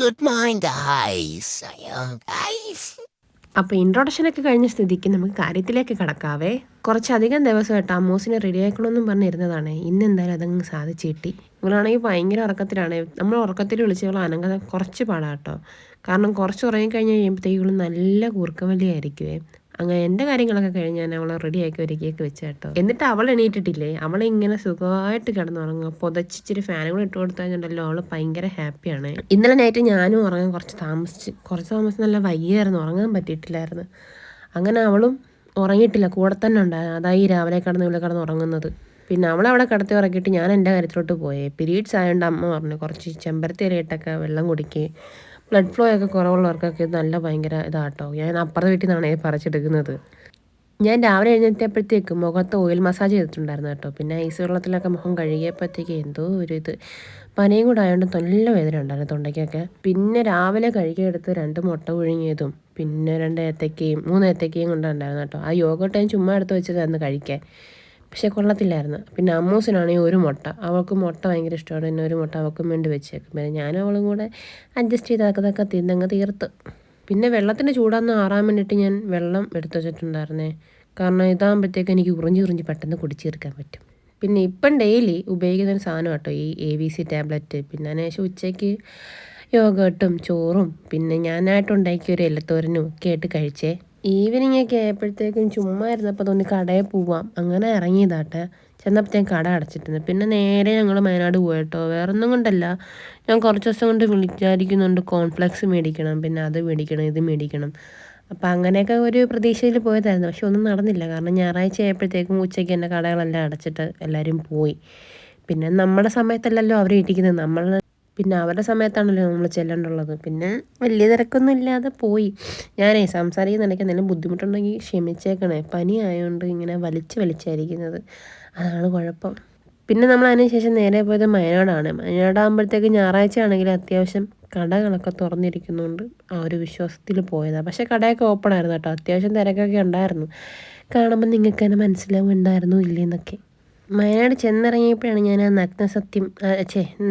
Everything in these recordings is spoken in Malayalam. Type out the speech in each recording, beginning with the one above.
Good morning, guys. Ayan, guys. അപ്പോൾ ഇൻട്രൊഡക്ഷനൊക്കെ കഴിഞ്ഞ സ്ഥിതിക്ക് നമുക്ക് കാര്യത്തിലേക്ക് കടക്കാവേ. കുറച്ചധികം ദിവസമായിട്ട് അമ്മൂസിനെ റെഡി ആക്കണമെന്നും പറഞ്ഞിരുന്നതാണ്. ഇന്ന് എന്തായാലും അതങ്ങ് സാധിച്ചു കിട്ടി. ഇവളാണെങ്കിൽ ഭയങ്കര ഉറക്കത്തിലാണ്. നമ്മൾ ഉറക്കത്തിൽ വിളിച്ചവൾ അനങ്ങാതെ കുറച്ച് പാടാട്ടോ. കാരണം കുറച്ച് ഉറങ്ങിക്കഴിഞ്ഞ് കഴിയുമ്പോഴത്തേക്കും നല്ല കൂർക്കമല്ലിയായിരിക്കുവേ. അങ്ങനെ എൻ്റെ കാര്യങ്ങളൊക്കെ കഴിഞ്ഞ് ഞാൻ അവളെ റെഡിയാക്കി ഒരുക്കിയൊക്കെ വെച്ച കേട്ടോ. എന്നിട്ട് അവൾ എണീറ്റിട്ടില്ലേ, അവളിങ്ങനെ സുഖമായിട്ട് കിടന്നുറങ്ങുക. പുതച്ചിച്ചിരി ഫാനും കൂടെ ഇട്ട് കൊടുത്താൽ അവൾ ഭയങ്കര ഹാപ്പിയാണ്. ഇന്നലെ നൈറ്റ് ഞാനും ഉറങ്ങാൻ കുറച്ച് താമസിച്ച് നല്ല വയ്യായിരുന്നു, ഉറങ്ങാൻ പറ്റിയിട്ടില്ലായിരുന്നു. അങ്ങനെ അവളും ഉറങ്ങിയിട്ടില്ല, കൂടെ തന്നെ ഉണ്ടായിരുന്നു. അതായി രാവിലെ കിടന്ന് ഉറങ്ങുന്നത്. പിന്നെ അവളവിടെ കിടത്തി ഉറക്കിയിട്ട് ഞാൻ എൻ്റെ കാര്യത്തിലോട്ട് പോയേ. പീരീഡ്സ് ആയതുകൊണ്ട് അമ്മ പറഞ്ഞു കുറച്ച് ചെമ്പരത്തി ഇലയിട്ടൊക്കെ വെള്ളം കുടിക്കുക, ബ്ലഡ് ഫ്ലോ ഒക്കെ കുറവുള്ളവർക്കൊക്കെ ഇത് നല്ല ഭയങ്കര ഇതാട്ടോ. ഞാൻ അപ്പുറത്തെ വീട്ടിൽ നിന്നാണ് പറിച്ചെടുക്കുന്നത്. ഞാൻ രാവിലെ എഴുന്നേറ്റപ്പോഴത്തേക്കും മുഖത്ത് ഓയിൽ മസാജ് ചെയ്തിട്ടുണ്ടായിരുന്നു കേട്ടോ. പിന്നെ ഐസ് വെള്ളത്തിലൊക്കെ മുഖം കഴുകിയപ്പോഴത്തേക്ക് എന്തോ ഒരു ഇത് പനിയും കൂടെ ആയതുകൊണ്ട് നല്ല വേദന ഉണ്ടായിരുന്നു തൊണ്ടയ്ക്കൊക്കെ. പിന്നെ രാവിലെ കഴുകിയെടുത്ത് 2 മുട്ട പുഴുങ്ങിയതും പിന്നെ 2 ഏത്തക്കയും 3 ഏത്തക്കയും കൊണ്ടുണ്ടായിരുന്നു കേട്ടോ. ആ യോഗട്ട് ഞാൻ ചുമ്മാ എടുത്ത് വെച്ചതായിരുന്നു കഴിക്കാൻ, പക്ഷേ കൊള്ളത്തില്ലായിരുന്നു. പിന്നെ അമ്മൂസിനാണെങ്കിൽ 1 മുട്ട, അവൾക്ക് മുട്ട ഭയങ്കര ഇഷ്ടമാണ്. പിന്നെ 1 മുട്ട അവൾക്കും വേണ്ടി വെച്ചേക്കും. പിന്നെ ഞാനും അവളും കൂടെ അഡ്ജസ്റ്റ് ചെയ്തൊക്കെ തിന്നങ്ങ് തീർത്ത്. പിന്നെ വെള്ളത്തിൻ്റെ ചൂടാന്ന് ആറാൻ വേണ്ടിയിട്ട് ഞാൻ വെള്ളം എടുത്ത് വെച്ചിട്ടുണ്ടായിരുന്നേ. കാരണം ഇതാകുമ്പോഴത്തേക്ക് എനിക്ക് ഉറിഞ്ചി പെട്ടെന്ന് കുടിച്ചെടുക്കാൻ പറ്റും. പിന്നെ ഇപ്പം ഡെയിലി ഉപയോഗിക്കുന്ന ഒരു സാധനം കേട്ടോ ഈ ABC ടാബ്ലറ്റ്. പിന്നെ അതിനുശേഷം ഉച്ചയ്ക്ക് യോഗട്ടും ചോറും പിന്നെ ഞാനായിട്ട് ഉണ്ടാക്കിയ ഒരു ഇലത്തോരനും ഒക്കെ ആയിട്ട് കഴിച്ചേ. ഈവനിങ് ഒക്കെ ആയപ്പോഴത്തേക്കും ചുമ്മാ ഇരുന്നപ്പോൾ തോന്നി കടയിൽ പോവാം, അങ്ങനെ ഇറങ്ങിയതാട്ടെ. ചെന്നപ്പോഴത്തേക്കും കട അടച്ചിട്ടുണ്ട്. പിന്നെ നേരെ ഞങ്ങൾ വയനാട് പോയിട്ടോ. വേറൊന്നും കൊണ്ടല്ല, ഞാൻ കുറച്ച് ദിവസം കൊണ്ട് വിചാരിക്കുന്നുണ്ട് കോൺഫ്ലെക്സ് മേടിക്കണം, പിന്നെ അത് മേടിക്കണം, ഇത് മേടിക്കണം. അപ്പം അങ്ങനെയൊക്കെ ഒരു പ്രതീക്ഷയിൽ പോയതായിരുന്നു. പക്ഷെ ഒന്നും നടന്നില്ല. കാരണം ഞായറാഴ്ച ആയപ്പോഴത്തേക്കും ഉച്ചയ്ക്ക് തന്നെ കടകളെല്ലാം അടച്ചിട്ട് എല്ലാവരും പോയി. പിന്നെ നമ്മുടെ സമയത്തല്ലല്ലോ അവർ ഇരിക്കുന്നത്, പിന്നെ അവരുടെ സമയത്താണല്ലോ നമ്മൾ ചെല്ലേണ്ടുള്ളത്. പിന്നെ വലിയ തിരക്കൊന്നും ഇല്ലാതെ പോയി. ഞാനേ സംസാരിക്കുന്നിടയ്ക്ക് എന്തെങ്കിലും ബുദ്ധിമുട്ടുണ്ടെങ്കിൽ ക്ഷമിച്ചേക്കണേ. പനി ആയതുകൊണ്ട് ഇങ്ങനെ വലിച്ചായിരിക്കുന്നത്, അതാണ് കുഴപ്പം. പിന്നെ നമ്മൾ അതിന് ശേഷം നേരെ പോയത് വയനാടാണ്. വയനാടാകുമ്പോഴത്തേക്ക് ഞായറാഴ്ച ആണെങ്കിൽ അത്യാവശ്യം കടകളൊക്കെ തുറന്നിരിക്കുന്നുണ്ട്, ആ ഒരു വിശ്വാസത്തിൽ പോയതാണ്. പക്ഷേ കടയൊക്കെ ഓപ്പൺ ആയിരുന്നു കേട്ടോ. അത്യാവശ്യം തിരക്കൊക്കെ ഉണ്ടായിരുന്നു. കാണുമ്പോൾ നിങ്ങൾക്ക് തന്നെ മനസ്സിലാവുന്നുണ്ടായിരുന്നു ഇല്ലേന്നൊക്കെ. വയനാട് ചെന്നിറങ്ങിയപ്പോഴാണ് ഞാൻ ആ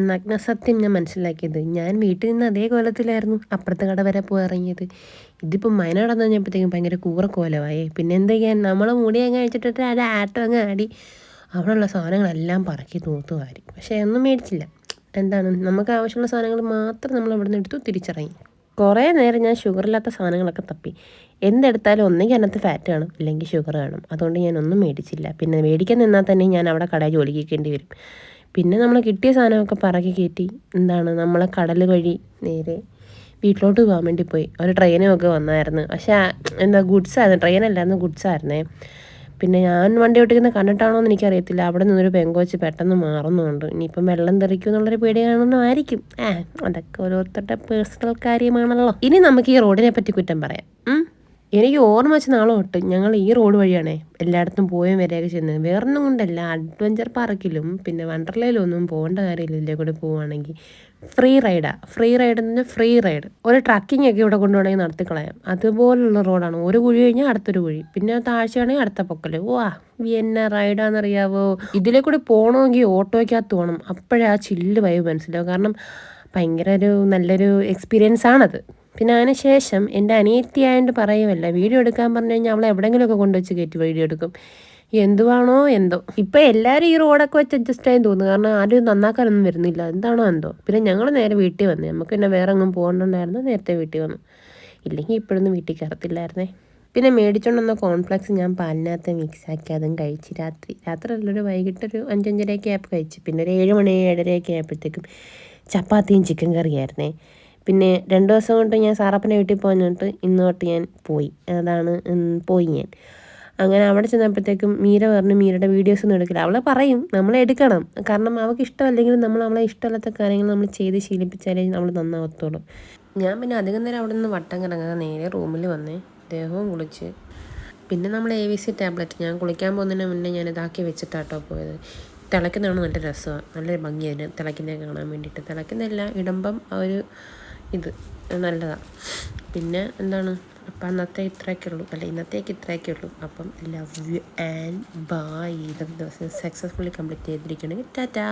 നഗ്നസത്യം ഞാൻ മനസ്സിലാക്കിയത്. ഞാൻ വീട്ടിൽ നിന്ന് അതേ കോലത്തിലായിരുന്നു അപ്പുറത്തെ കട വരെ പോയി ഇറങ്ങിയത്. ഇതിപ്പം വയനാടെന്ന് കഴിഞ്ഞപ്പോഴത്തേക്കും ഭയങ്കര കൂറക്കോലമായി. പിന്നെ എന്ത് ചെയ്യാൻ, നമ്മൾ മുടി അങ്ങ് അഴിച്ചിട്ടിട്ട് അത് ആട്ടം അങ്ങ് ആടി അവിടെയുള്ള സാധനങ്ങളെല്ലാം പറക്കി തൂത്ത് വാരി. പക്ഷേ ഒന്നും മേടിച്ചില്ല. എന്താണ്, നമുക്ക് ആവശ്യമുള്ള സാധനങ്ങൾ മാത്രം നമ്മൾ ഇവിടെ നിന്ന് എടുത്തു തിരിച്ചിറങ്ങി. കുറേ നേരം ഞാൻ ഷുഗറില്ലാത്ത സാധനങ്ങളൊക്കെ തപ്പി. എന്തെടുത്താലും ഒന്നെങ്കിൽ അതിനകത്ത് ഫാറ്റ് കാണും, അല്ലെങ്കിൽ ഷുഗർ കാണും. അതുകൊണ്ട് ഞാനൊന്നും മേടിച്ചില്ല. പിന്നെ മേടിക്കാൻ നിന്നാൽ തന്നെ ഞാൻ അവിടെ കടയിൽ ജോലിക്ക് നിൽക്കേണ്ടി വരും. പിന്നെ നമ്മൾ കിട്ടിയ സാധനമൊക്കെ പറക്കി കയറ്റി നമ്മളെ കടൽ വഴി നേരെ വീട്ടിലോട്ട് പോകാൻ വേണ്ടി പോയി. ഒരു ട്രെയിനുമൊക്കെ വന്നായിരുന്നു. പക്ഷേ ഗുഡ്സായിരുന്നു, ട്രെയിനല്ലായിരുന്നു, ഗുഡ്സായിരുന്നേ. പിന്നെ ഞാൻ വണ്ടി ഓട്ടിക്കുന്നത് കണ്ടിട്ടാണോ എന്ന് എനിക്കറിയത്തില്ല, അവിടെ നിന്നൊരു പെങ്കൊച്ച് പെട്ടെന്ന് മാറുന്നുണ്ട്. ഇനിയിപ്പം വെള്ളം തെറിക്കും എന്നുള്ളൊരു പേടി കാണുന്നതായിരിക്കും. അതൊക്കെ ഓരോരുത്തരുടെ പേഴ്സണൽ കാര്യമാണല്ലോ. ഇനി നമുക്ക് ഈ റോഡിനെ പറ്റി കുറ്റം പറയാം. എനിക്ക് ഓർമ്മ വെച്ച നാളെ തൊട്ട് ഞങ്ങൾ ഈ റോഡ് വഴിയാണേ എല്ലായിടത്തും പോയും വരെയൊക്കെ ചെയ്യുന്നത്. വേറൊന്നും കൊണ്ടല്ല, അഡ്വഞ്ചർ പാർക്കിലും പിന്നെ വണ്ടർലയിലും ഒന്നും പോകേണ്ട കാര്യമില്ല. ഇതിലെ കൂടെ പോവുകയാണെങ്കിൽ ഫ്രീ റൈഡ് ഫ്രീ റൈഡ്. ഒരു ട്രക്കിംഗ് ഒക്കെ ഇവിടെ കൊണ്ടുപോകണമെങ്കിൽ നടത്തിക്കളയാം, അതുപോലുള്ള റോഡാണ്. ഒരു കുഴി കഴിഞ്ഞാൽ അടുത്തൊരു കുഴി, പിന്നെ താഴ്ചയാണെങ്കിൽ അടുത്ത പൊക്കൽ. എന്നെ റൈഡാണെന്നറിയാവോ. ഇതിലെ കൂടെ പോകണമെങ്കിൽ ഓട്ടോയ്ക്കകത്ത് പോകണം, അപ്പോഴേ ആ ചില്ല് വൈബ് മനസ്സിലാവും. കാരണം ഭയങ്കര നല്ലൊരു എക്സ്പീരിയൻസ് ആണത്. പിന്നെ അതിന് ശേഷം എൻ്റെ അനിയത്തിയായതുകൊണ്ട് പറയുമല്ല, വീഡിയോ എടുക്കാൻ പറഞ്ഞു കഴിഞ്ഞാൽ അവളെ എവിടെയെങ്കിലുമൊക്കെ കൊണ്ടുവച്ച് കയറ്റി വീഡിയോ എടുക്കും. എന്തുവാണോ എന്തോ, ഇപ്പം എല്ലാവരും ഈ റോഡൊക്കെ വെച്ച് അഡ്ജസ്റ്റ് ആയി തോന്നുന്നു. കാരണം ആരും നന്നാക്കാനൊന്നും വരുന്നില്ല, എന്താണോ എന്തോ. പിന്നെ ഞങ്ങൾ നേരെ വീട്ടിൽ വന്നേ, നമുക്ക് പിന്നെ വേറെ എങ്ങും പോകണ്ടുണ്ടായിരുന്നു, നേരത്തെ വീട്ടിൽ വന്നു. ഇല്ലെങ്കിൽ ഇപ്പോഴൊന്നും വീട്ടിൽ കയറത്തില്ലായിരുന്നേ. പിന്നെ മേടിച്ചുകൊണ്ടുവന്ന കോൺഫ്ലെക്സ് ഞാൻ പാലിനകത്ത് മിക്സാക്കി അതും കഴിച്ച് രാത്രി അല്ലൊരു വൈകിട്ടൊരു 5-5:30 ആയപ്പോൾ കഴിച്ച്. പിന്നെ ഒരു 7 മണി 7:30 ആയപ്പോഴത്തേക്കും ചപ്പാത്തിയും ചിക്കൻ കറിയായിരുന്നേ. പിന്നെ 2 ദിവസം കൊണ്ട് ഞാൻ സാറപ്പൻ്റെ വീട്ടിൽ പോയിട്ട് ഇന്ന് തൊട്ട് ഞാൻ പോയി ഞാൻ. അങ്ങനെ അവിടെ ചെന്നപ്പോഴത്തേക്കും മീര പറഞ്ഞു മീരയുടെ വീഡിയോസ് ഒന്നും എടുക്കില്ല. അവളെ പറയും നമ്മൾ എടുക്കണം, കാരണം അവൾക്ക് ഇഷ്ടമല്ലെങ്കിലും അവളെ ഇഷ്ടമല്ലാത്ത കാര്യങ്ങൾ നമ്മൾ ചെയ്ത് ശീലിപ്പിച്ചാലേ നമ്മൾ നന്നാവത്തുള്ളൂ. ഞാൻ പിന്നെ അധികം നേരം അവിടെ നിന്ന് വട്ടം കിടങ്ങാതെ നേരെ റൂമിൽ വന്നേ, ദേഹവും കുളിച്ച്. പിന്നെ നമ്മൾ ABC ടാബ്ലറ്റ് ഞാൻ കുളിക്കാൻ പോകുന്നതിന് മുന്നേ ഞാൻ ഇതാക്കി വെച്ചിട്ടാട്ടോ പോയത്. തിളയ്ക്കുന്നതാണ് നല്ല രസമാണ്, നല്ലൊരു ഭംഗിയാണ് തിളയ്ക്കുന്നത് കാണാൻ വേണ്ടിയിട്ട്. തിളയ്ക്കുന്നതല്ല, ഇടുമ്പം ആ ഒരു ഇത് നല്ലതാണ്. പിന്നെ അപ്പം ഇന്നത്തേക്ക് ഇത്രയൊക്കെ ഉള്ളൂ. അപ്പം ലവ് യു ആൻഡ് ബൈ. ഇന്നത്തെ ദിവസം സക്സസ്ഫുള്ളി കംപ്ലീറ്റ് ചെയ്തിരിക്കുകയാണെങ്കിൽ ടാറ്റാ.